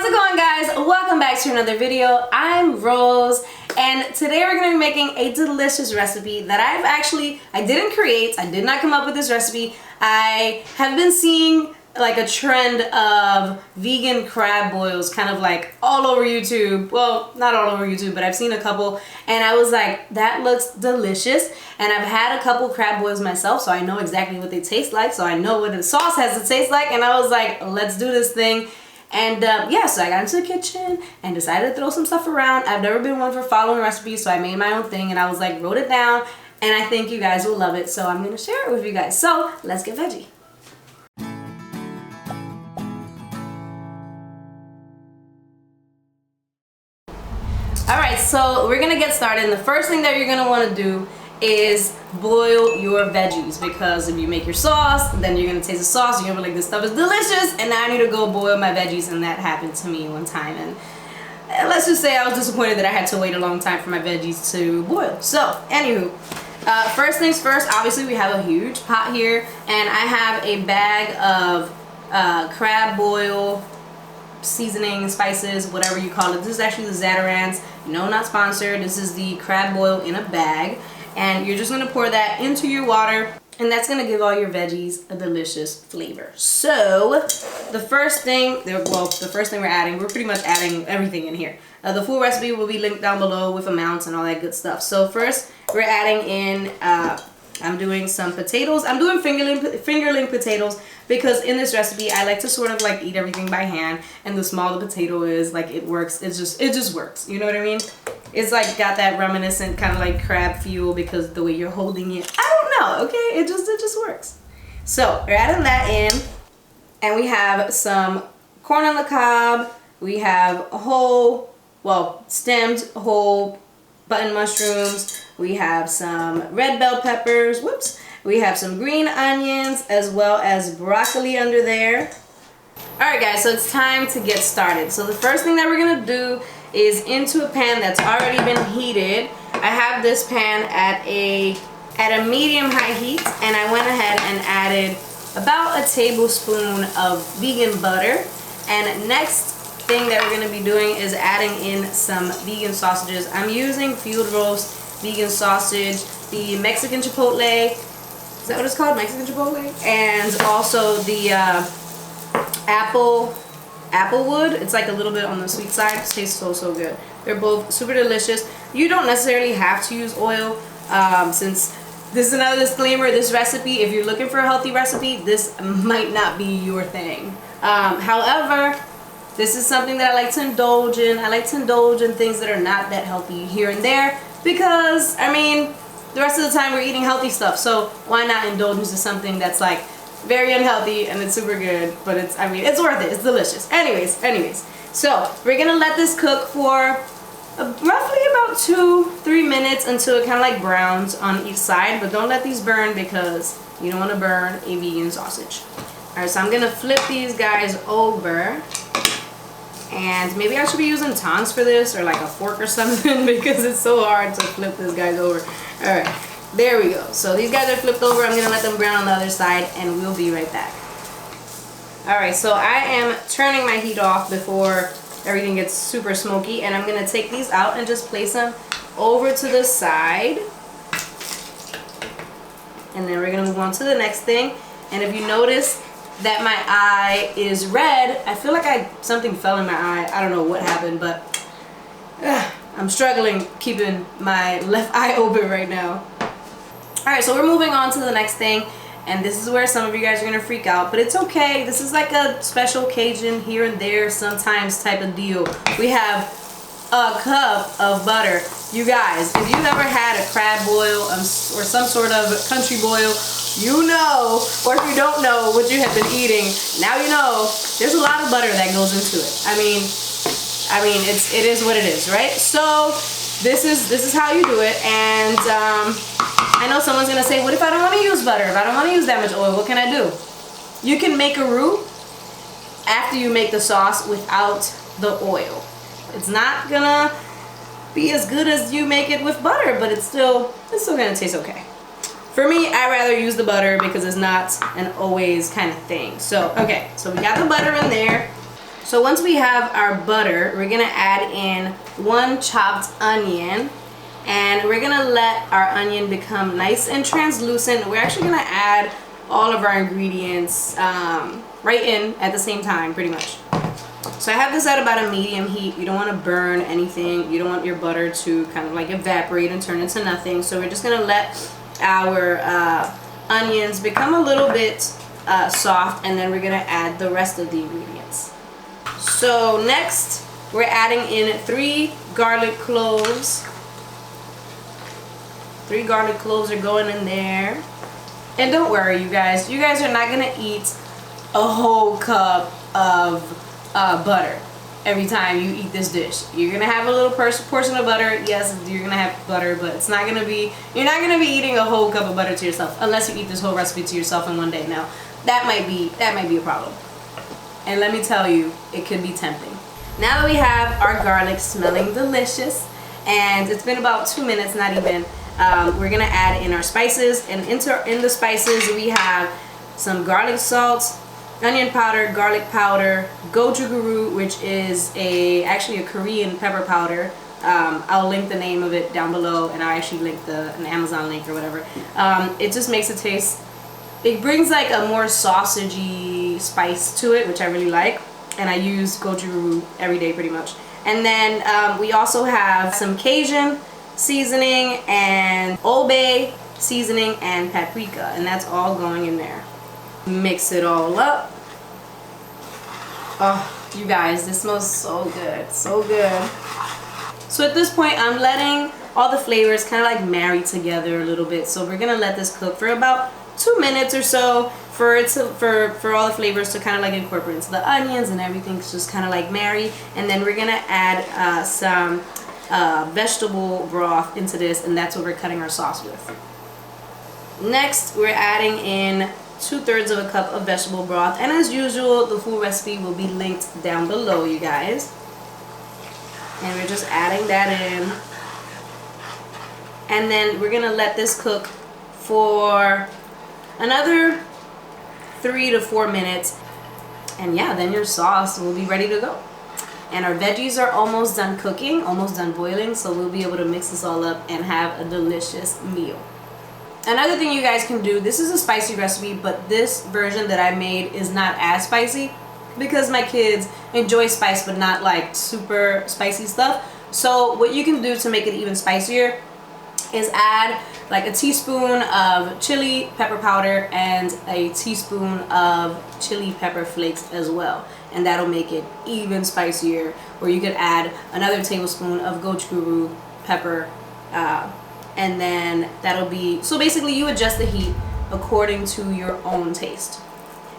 it going, guys? Welcome back to another video. I'm Rose, and today we're going to be making a delicious recipe that I didn't create. I did not come up with this recipe. I have been seeing like a trend of vegan crab boils kind of like all over YouTube. Well, not all over YouTube, but I've seen a couple, and I was like, that looks delicious. And I've had a couple crab boils myself, so I know exactly what they taste like, so I know what the sauce has to taste like, and I was like, let's do this thing. And yeah, so I got into the kitchen and decided to throw some stuff around. I've never been one for following recipes, so I made my own thing, and I was like, wrote it down, and I think you guys will love it, so I'm gonna share it with you guys. So let's get veggie. Alright, so we're gonna get started, and the first thing that you're gonna want to do is boil your veggies, because if you make your sauce, then you're gonna taste the sauce, you're gonna be like, this stuff is delicious, and now I need to go boil my veggies. And that happened to me one time, and let's just say I was disappointed that I had to wait a long time for my veggies to boil. So anywho, first things first, obviously we have a huge pot here, and I have a bag of crab boil seasoning, spices, whatever you call it. This is actually the Zatarain's. No, not sponsored. This is the crab boil in a bag, and you're just going to pour that into your water, and that's going to give all your veggies a delicious flavor. So the first thing we're adding, we're pretty much adding everything in here. The full recipe will be linked down below with amounts and all that good stuff. So first we're adding in I'm doing some potatoes. I'm doing fingerling potatoes because in this recipe I like to sort of like eat everything by hand, and the smaller the potato is, like, it works. It just works. You know what I mean? It's like got that reminiscent kind of like crab feel because the way you're holding it. I don't know. Okay, it just works. So we're adding that in, and we have some corn on the cob. We have stemmed whole button mushrooms. We have some red bell peppers. Whoops. We have some green onions as well as broccoli under there. Alright guys, so it's time to get started. So the first thing that we're going to do is into a pan that's already been heated. I have this pan at a medium high heat, and I went ahead and added about a tablespoon of vegan butter. And next thing that we're going to be doing is adding in some vegan sausages. I'm using field roast vegan sausage, the Mexican chipotle, is that what it's called? Mexican chipotle? And also the applewood. It's like a little bit on the sweet side. It tastes so good. They're both super delicious. You don't necessarily have to use oil, since this is another disclaimer, this recipe, if you're looking for a healthy recipe, this might not be your thing. However, this is something that I like to indulge in. I like to indulge in things that are not that healthy here and there, because I mean, the rest of the time we're eating healthy stuff, so why not indulge into something that's like very unhealthy and it's super good, but it's worth it. It's delicious. Anyways, so we're gonna let this cook for roughly about 2-3 minutes until it kind of like browns on each side, but don't let these burn because you don't want to burn a vegan sausage. Alright, so I'm gonna flip these guys over, and maybe I should be using tongs for this, or like a fork or something, because it's so hard to flip these guys over. Alright, there we go. So these guys are flipped over. I'm gonna let them brown on the other side, and we'll be right back. Alright, so I am turning my heat off before everything gets super smoky, and I'm gonna take these out and just place them over to the side. And then we're gonna move on to the next thing. And if you notice that my eye is red, I feel like something fell in my eye. I don't know what happened, but I'm struggling keeping my left eye open right now. Alright, so we're moving on to the next thing, and this is where some of you guys are gonna freak out, but it's okay. This is like a special Cajun here and there sometimes type of deal. We have a cup of butter. You guys, if you've ever had a crab boil or some sort of country boil, you know, or if you don't know what you have been eating, now you know there's a lot of butter that goes into it. I mean it is what it is, right? So this is how you do it. And I know someone's gonna say, what if I don't want to use butter? If I don't want to use that much oil, what can I do? You can make a roux after you make the sauce without the oil. It's not gonna be as good as you make it with butter, but it's still gonna taste okay. For me, I rather use the butter because it's not an always kind of thing. So okay, so we got the butter in there. So once we have our butter, we're gonna add in 1 chopped onion, and we're gonna let our onion become nice and translucent. We're actually gonna add all of our ingredients right in at the same time, pretty much. So I have this at about a medium heat. You don't want to burn anything. You don't want your butter to kind of like evaporate and turn into nothing. So we're just gonna let our onions become a little bit soft, and then we're gonna add the rest of the ingredients. So next, we're adding in 3 garlic cloves. 3 garlic cloves are going in there. And don't worry, you guys are not gonna eat a whole cup of butter every time you eat this dish. You're gonna have a little portion of butter. Yes, you're gonna have butter, but it's not gonna be, you're not gonna be eating a whole cup of butter to yourself unless you eat this whole recipe to yourself in one day. Now, that might be a problem. And let me tell you, it could be tempting. Now that we have our garlic smelling delicious, and it's been about 2 minutes, not even, we're gonna add in our spices. And in the spices, we have some garlic salt, onion powder, garlic powder, gochujang, which is actually a Korean pepper powder. I'll link the name of it down below, and I'll actually link an Amazon link or whatever. It just makes it taste, it brings like a more sausagey spice to it, which I really like. And I use gochujang every day pretty much. And then we also have some Cajun seasoning and Old Bay seasoning and paprika, and that's all going in there. Mix it all up. Oh, you guys, this smells so good, so good. So at this point, I'm letting all the flavors kind of like marry together a little bit. So we're gonna let this cook for about 2 minutes or so for all the flavors to kind of like incorporate into the onions and everything, just kind of like marry. And then we're gonna add some vegetable broth into this, and that's what we're cutting our sauce with. Next, we're adding in 2/3 of a cup of vegetable broth, and as usual, the full recipe will be linked down below, you guys. And we're just adding that in, and then we're gonna let this cook for another 3 to 4 minutes, and yeah, then your sauce will be ready to go. And our veggies are almost done cooking, almost done boiling, so we'll be able to mix this all up and have a delicious meal. Another thing you guys can do, this is a spicy recipe, but this version that I made is not as spicy because my kids enjoy spice but not like super spicy stuff. So what you can do to make it even spicier is add like a teaspoon of chili pepper powder and a teaspoon of chili pepper flakes as well, and that'll make it even spicier. Or you could add another tablespoon of gochujang pepper, and then that'll be, so basically you adjust the heat according to your own taste.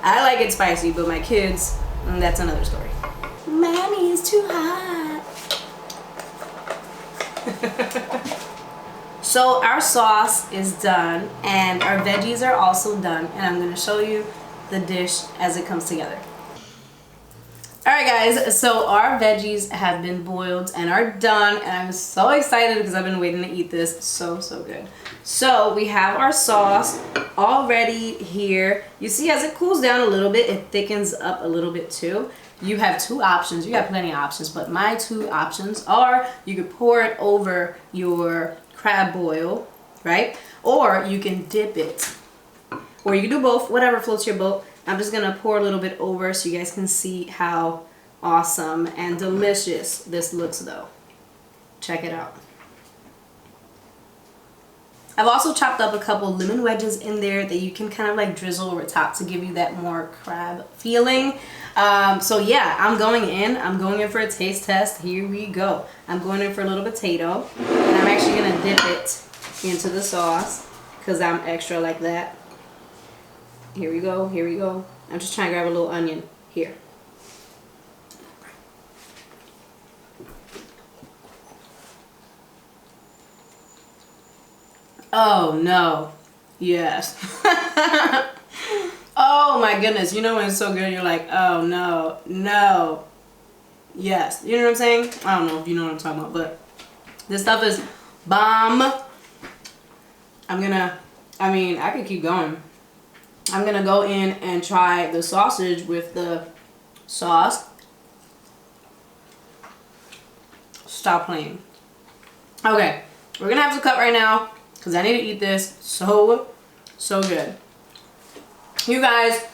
I like it spicy, but my kids, that's another story. Mommy is too hot. So our sauce is done, and our veggies are also done, and I'm going to show you the dish as it comes together. Alright guys, so our veggies have been boiled and are done, and I'm so excited because I've been waiting to eat this. So good. So we have our sauce already here. You see, as it cools down a little bit, it thickens up a little bit too. You have 2 options. You have plenty of options, but my 2 options are you could pour it over your crab boil, right? Or you can dip it. Or you can do both, whatever floats your boat. I'm just gonna pour a little bit over so you guys can see how awesome and delicious this looks though. Check it out. I've also chopped up a couple lemon wedges in there that you can kind of like drizzle over top to give you that more crab feeling. So yeah, I'm going in for a taste test. Here we go. I'm going in for a little potato, and I'm actually gonna dip it into the sauce because I'm extra like that. Here we go, here we go. I'm just trying to grab a little onion here. Oh no. Yes. Oh my goodness. You know when it's so good, you're like, oh no, no. Yes. You know what I'm saying? I don't know if you know what I'm talking about, but this stuff is bomb. I could keep going. I'm gonna go in and try the sausage with the sauce. stop playing. Okay, we're gonna have to cut right now because I need to eat this. So good. You guys,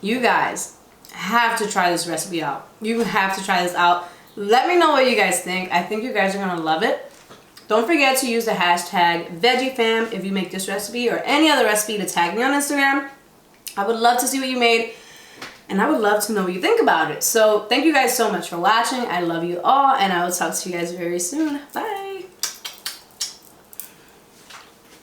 you guys have to try this recipe out. You have to try this out. Let me know what you guys think. I think you guys are gonna love it. Don't forget to use the hashtag Veggie Fam if you make this recipe or any other recipe to tag me on Instagram. I would love to see what you made, and I would love to know what you think about it. So thank you guys so much for watching. I love you all, and I will talk to you guys very soon. Bye.